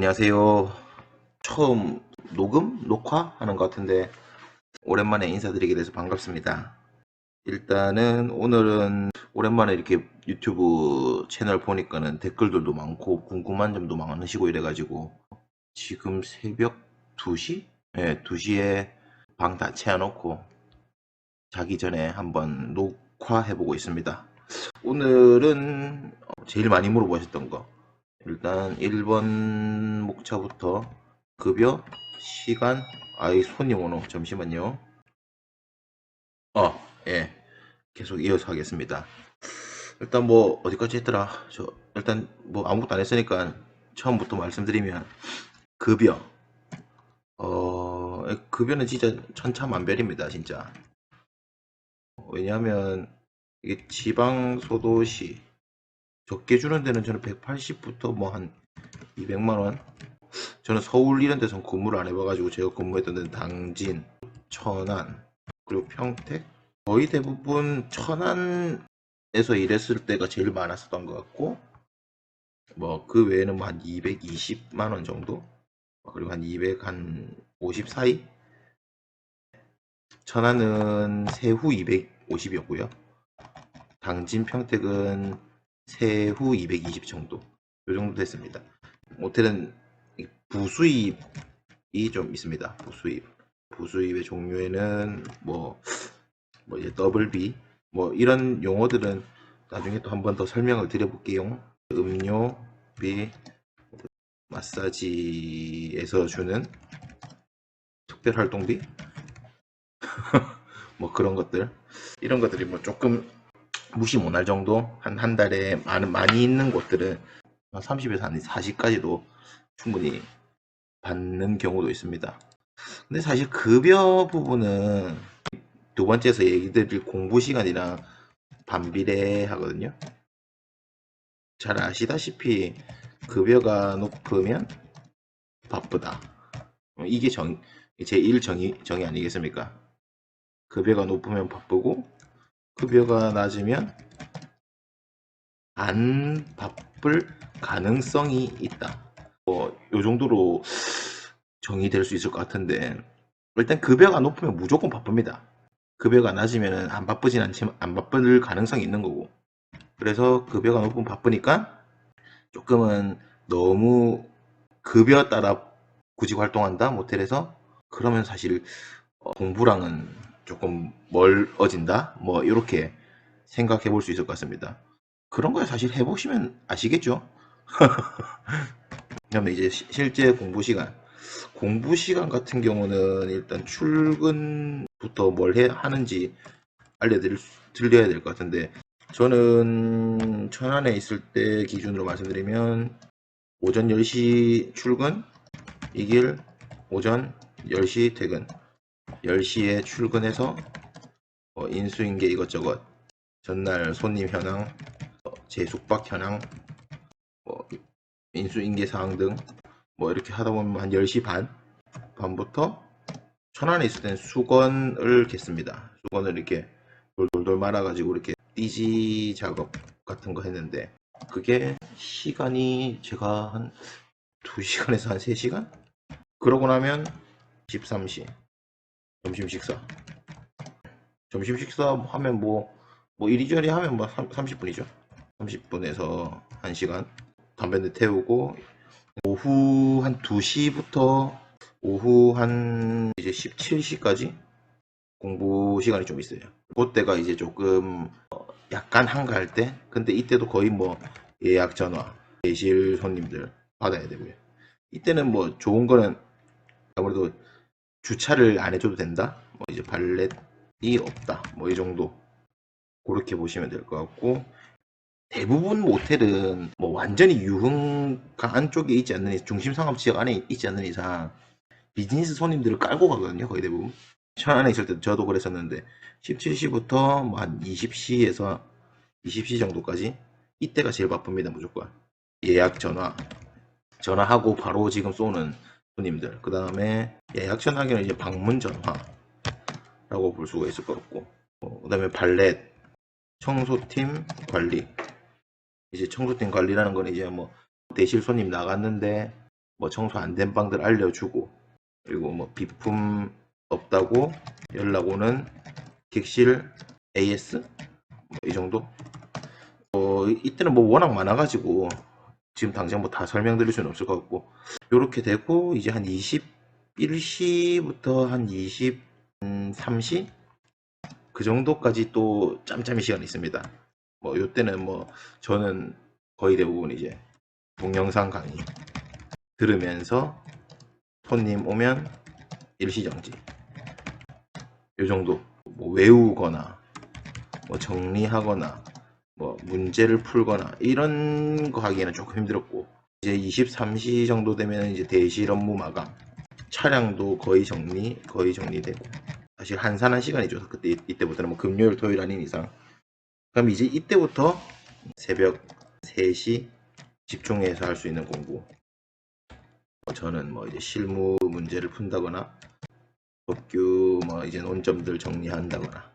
안녕하세요. 처음 녹화하는 것 같은데 오랜만에 인사드리게 돼서 반갑습니다. 일단은 오늘은 오랜만에 이렇게 유튜브 채널 보니까는 댓글들도 많고 궁금한 점도 많으시고 이래가지고 지금 새벽 2시? 네, 2시에 방 다 채워놓고 자기 전에 한번 녹화해보고 있습니다. 오늘은 제일 많이 물어보셨던 거 일단 1번 목차부터 급여, 시간, 손님 오노 잠시만요. 예. 계속 이어서 하겠습니다. 일단 뭐 어디까지 했더라? 일단 뭐 아무것도 안 했으니까 처음부터 말씀드리면 급여. 급여는 진짜 천차만별입니다, 진짜. 왜냐하면 이게 지방 소도시 적게 주는 데는 저는 180부터 뭐 한 200만 원. 저는 서울 이런 데서 근무를 안 해봐가지고 제가 근무했던 데는 당진, 천안, 그리고 평택 거의 대부분 천안에서 일했을 때가 제일 많았었던 것 같고 뭐 그 외에는 뭐 한 220만 원 정도 그리고 한 200, 한 50 사이 천안은 세후 250이었고요 당진 평택은 세후 220 정도 요 정도 됐습니다. 모텔은 부수입이 좀 있습니다. 부수입의 종류에는 뭐 이제 더블 B 뭐 이런 용어들은 나중에 또 한 번 더 설명을 드려볼게요. 음료비, 마사지에서 주는 특별활동비 뭐 그런 것들 이런 것들이 뭐 조금 무시 못할 정도 한 달에 많이 있는 곳들은 30에서 한 40까지도 충분히 받는 경우도 있습니다. 근데 사실 급여 부분은 두 번째에서 얘기 드릴 공부 시간이랑 반비례하거든요. 잘 아시다시피 급여가 높으면 바쁘다. 이게 제1 정의 아니겠습니까? 급여가 높으면 바쁘고 급여가 낮으면 안 바쁠 가능성이 있다. 요 정도로 정의될 수 있을 것 같은데 일단 급여가 높으면 무조건 바쁩니다. 급여가 낮으면 안 바쁘진 않지만 안 바쁠 가능성이 있는 거고 그래서 급여가 높으면 바쁘니까 조금은 너무 급여 따라 구직 활동한다 모텔에서 그러면 사실 공부랑은 조금 멀어진다 뭐 이렇게 생각해 볼 수 있을 것 같습니다. 그런 거 사실 해보시면 아시겠죠. 그다음에 이제 실제 공부 시간 같은 경우는 일단 출근부터 하는지 들려야 될 것 같은데 저는 천안에 있을 때 기준으로 말씀드리면 오전 10시 출근 이 길 오전 10시 퇴근 10시에 출근해서 인수인계 이것저것 전날 손님 현황 제 숙박 현황 뭐 인수인계 사항 등 뭐 이렇게 하다 보면 한 10시 반부터 천안에 있을 때는 수건을 겠습니다. 수건을 이렇게 돌돌돌 말아가지고 이렇게 띠지 작업 같은 거 했는데 그게 시간이 제가 한 2시간에서 한 3시간? 그러고 나면 13시 점심 식사 하면 뭐 이리저리 하면 뭐 30분이죠. 30분에서 1시간 담배 태우고 오후 한 2시부터 오후 한 이제 17시까지 공부 시간이 좀 있어요. 그때가 이제 조금 약간 한가할 때 근데 이때도 거의 뭐 예약 전화 대실 손님들 받아야 되고요. 이때는 뭐 좋은 거는 아무래도 주차를 안 해줘도 된다. 뭐 이제 발렛이 없다. 뭐 이 정도 그렇게 보시면 될 것 같고 대부분 모텔은 뭐 완전히 유흥가 안쪽에 있지 않는 이상 중심 상업 지역 안에 있지 않는 이상 비즈니스 손님들을 깔고 가거든요. 거의 대부분. 천안에 있을 때 저도 그랬었는데 17시부터 뭐 한 20시에서 20시 정도까지 이때가 제일 바쁩니다. 무조건 예약 전화하고 바로 지금 쏘는 손님들 그 다음에 예약 전화기는 이제 방문 전화라고 볼 수가 있을 것 같고 그 다음에 발렛 청소팀 관리 이제 청소팀 관리라는 건 이제 뭐 대실 손님 나갔는데 뭐 청소 안 된 방들 알려주고, 그리고 뭐 비품 없다고 연락 오는 객실 AS 뭐 이 정도. 이때는 뭐 워낙 많아가지고 지금 당장 뭐 다 설명드릴 수는 없을 것 같고, 요렇게 되고 이제 한 21시부터 한 23시 그 정도까지 또 짬짬이 시간이 있습니다. 뭐 요때는 뭐 저는 거의 대부분 이제 동영상 강의 들으면서 손님 오면 일시정지 요 정도, 뭐 외우거나 뭐 정리하거나 뭐 문제를 풀거나 이런 거 하기에는 조금 힘들었고, 이제 23시 정도 되면 이제 대실 업무 마감, 차량도 거의 정리되고, 사실 한산한 시간이죠. 그때 이때부터는 뭐 금요일 토요일 아닌 이상. 그럼 이제 이때부터 새벽 3시 집중해서 할 수 있는 공부. 저는 뭐 이제 실무 문제를 푼다거나 법규 뭐 이제 논점들 정리한다거나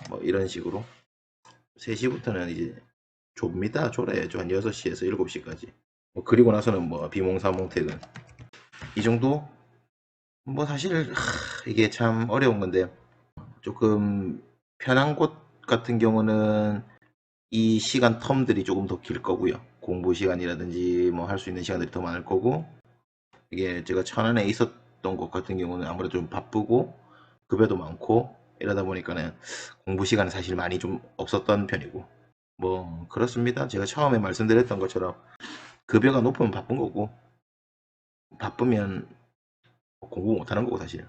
뭐 이런 식으로 3시부터는 이제 좁니다. 졸아야죠. 한 6시에서 7시까지. 뭐 그리고 나서는 뭐 비몽사몽 퇴근. 이 정도? 뭐 사실 이게 참 어려운 건데, 조금 편한 곳 같은 경우는 이 시간 텀들이 조금 더 길 거고요. 공부 시간이라든지 뭐 할 수 있는 시간들이 더 많을 거고, 이게 제가 천안에 있었던 곳 같은 경우는 아무래도 좀 바쁘고 급여도 많고 이러다 보니까는 공부 시간은 사실 많이 좀 없었던 편이고, 뭐 그렇습니다. 제가 처음에 말씀드렸던 것처럼 급여가 높으면 바쁜 거고, 바쁘면 공부 못하는 거고 사실.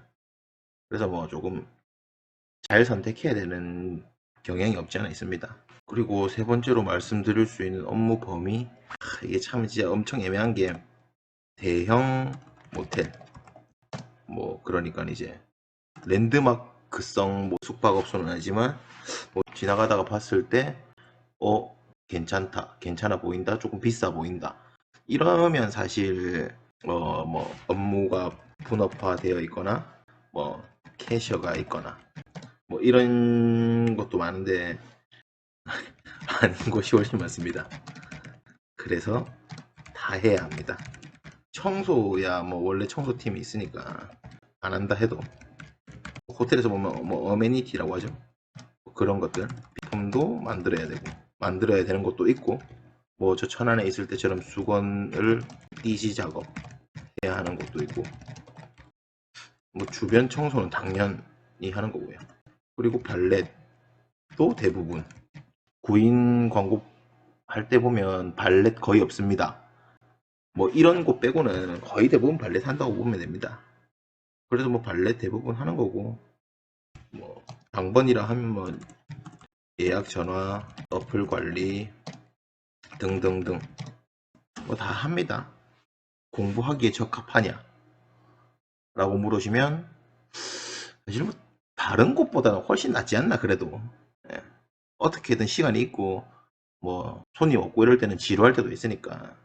그래서 뭐 조금 잘 선택해야 되는 경향이 없지 않아 있습니다. 그리고 세 번째로 말씀드릴 수 있는 업무 범위, 이게 참 진짜 엄청 애매한 게, 대형 모텔, 뭐 그러니까 이제 랜드마크성 뭐 숙박업소는 아니지만 뭐 지나가다가 봤을 때 괜찮다, 괜찮아 보인다, 조금 비싸 보인다, 이러면 사실 뭐 업무가 분업화되어 있거나 뭐 캐셔가 있거나 뭐 이런 것도 많은데 아닌 곳이 훨씬 많습니다. 그래서 다 해야 합니다. 청소야 뭐 원래 청소팀이 있으니까 안 한다 해도, 호텔에서 보면 뭐 어메니티라고 하죠. 그런 것들 비품도 만들어야 되고, 만들어야 되는 것도 있고, 뭐 저 천안에 있을 때처럼 수건을 띠지 작업 해야 하는 것도 있고, 뭐 주변 청소는 당연히 하는 거고요. 그리고 발렛도 대부분 구인 광고 할 때 보면 발렛 거의 없습니다. 뭐 이런 곳 빼고는 거의 대부분 발렛 한다고 보면 됩니다. 그래서 뭐 발렛 대부분 하는 거고, 뭐 당번이라 하면 뭐 예약 전화, 어플 관리 등등등 뭐 다 합니다. 공부하기에 적합하냐 라고 물으시면 사실 뭐 다른 곳보다는 훨씬 낫지 않나 그래도. 예. 어떻게든 시간이 있고 뭐 손이 없고 이럴 때는 지루할 때도 있으니까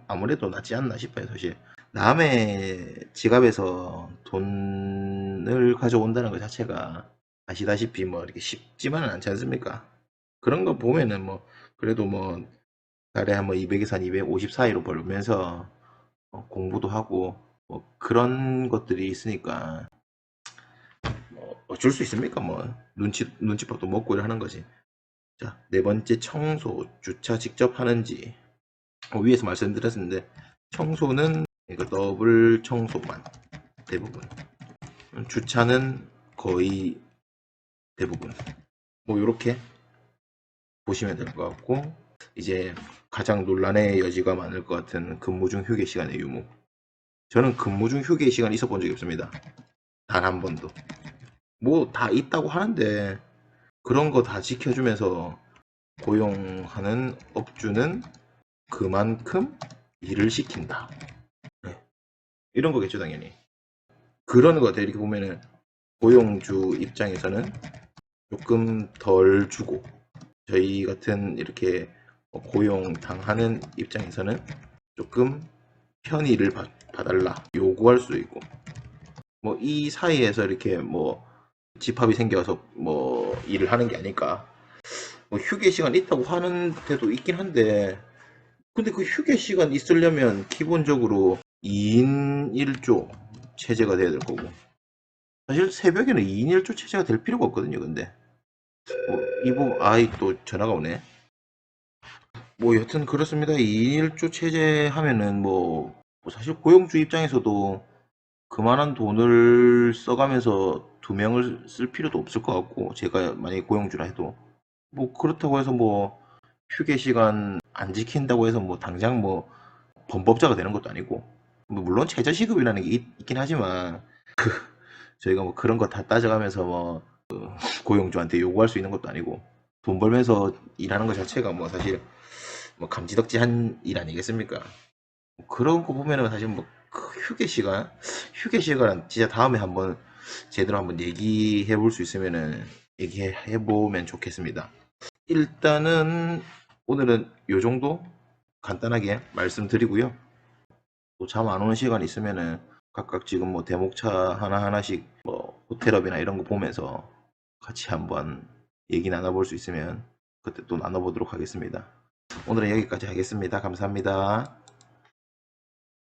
아무래도 낫지 않나 싶어요. 사실 남의 지갑에서 돈을 가져온다는 것 자체가 아시다시피 뭐 이렇게 쉽지만은 않지 않습니까? 그런 거 보면은 뭐 그래도 뭐 달에 한 뭐 200에서 한 250 사이로 벌면서 공부도 하고 뭐 그런 것들이 있으니까 뭐 어쩔 수 있습니까? 뭐 눈치밥도 먹고 이러는 거지. 자, 네 번째, 청소 주차 직접 하는지. 위에서 말씀드렸는데 청소는 이거 더블 청소만 대부분, 주차는 거의 대부분, 뭐 이렇게 보시면 될 것 같고, 이제 가장 논란의 여지가 많을 것 같은 근무 중 휴게 시간의 유무. 저는 근무 중 휴게 시간이 있어 본 적이 없습니다. 단 한 번도. 뭐 다 있다고 하는데 그런 거 다 지켜주면서 고용하는 업주는 그만큼 일을 시킨다. 네. 이런 거겠죠, 당연히. 그런 거 같아요. 이렇게 보면은 고용주 입장에서는 조금 덜 주고, 저희 같은 이렇게 고용 당하는 입장에서는 조금 편의를 봐달라 요구할 수도 있고, 뭐 이 사이에서 이렇게 뭐 집합이 생겨서 뭐 일을 하는 게 아닐까. 뭐 휴게 시간 있다고 하는 데도 있긴 한데, 근데 그 휴게 시간 있으려면 기본적으로 2인 1조 체제가 돼야 될 거고, 사실 새벽에는 2인 1조 체제가 될 필요가 없거든요. 근데 아이 또 전화가 오네. 뭐 여튼 그렇습니다. 2인 1조 체제 하면은 뭐 사실 고용주 입장에서도 그만한 돈을 써가면서 두 명을 쓸 필요도 없을 것 같고, 제가 만약에 고용주라 해도 뭐 그렇다고 해서 뭐 휴게 시간 안 지킨다고 해서 뭐 당장 뭐 범법자가 되는 것도 아니고, 뭐 물론 최저시급이라는 게 있긴 하지만 저희가 뭐 그런 거 다 따져가면서 뭐 고용주한테 요구할 수 있는 것도 아니고, 돈 벌면서 일하는 것 자체가 뭐 사실 뭐 감지덕지한 일 아니겠습니까? 뭐 그런 거 보면은 사실 뭐 휴게 시간 진짜 다음에 한번 제대로 한번 얘기해 볼 수 있으면은 얘기해 보면 좋겠습니다. 일단은 오늘은 요 정도 간단하게 말씀드리고요. 또 잠 안 오는 시간 있으면은 각각 지금 뭐 대목차 하나하나씩 뭐 호텔업이나 이런 거 보면서 같이 한번 얘기 나눠볼 수 있으면 그때 또 나눠보도록 하겠습니다. 오늘은 여기까지 하겠습니다. 감사합니다.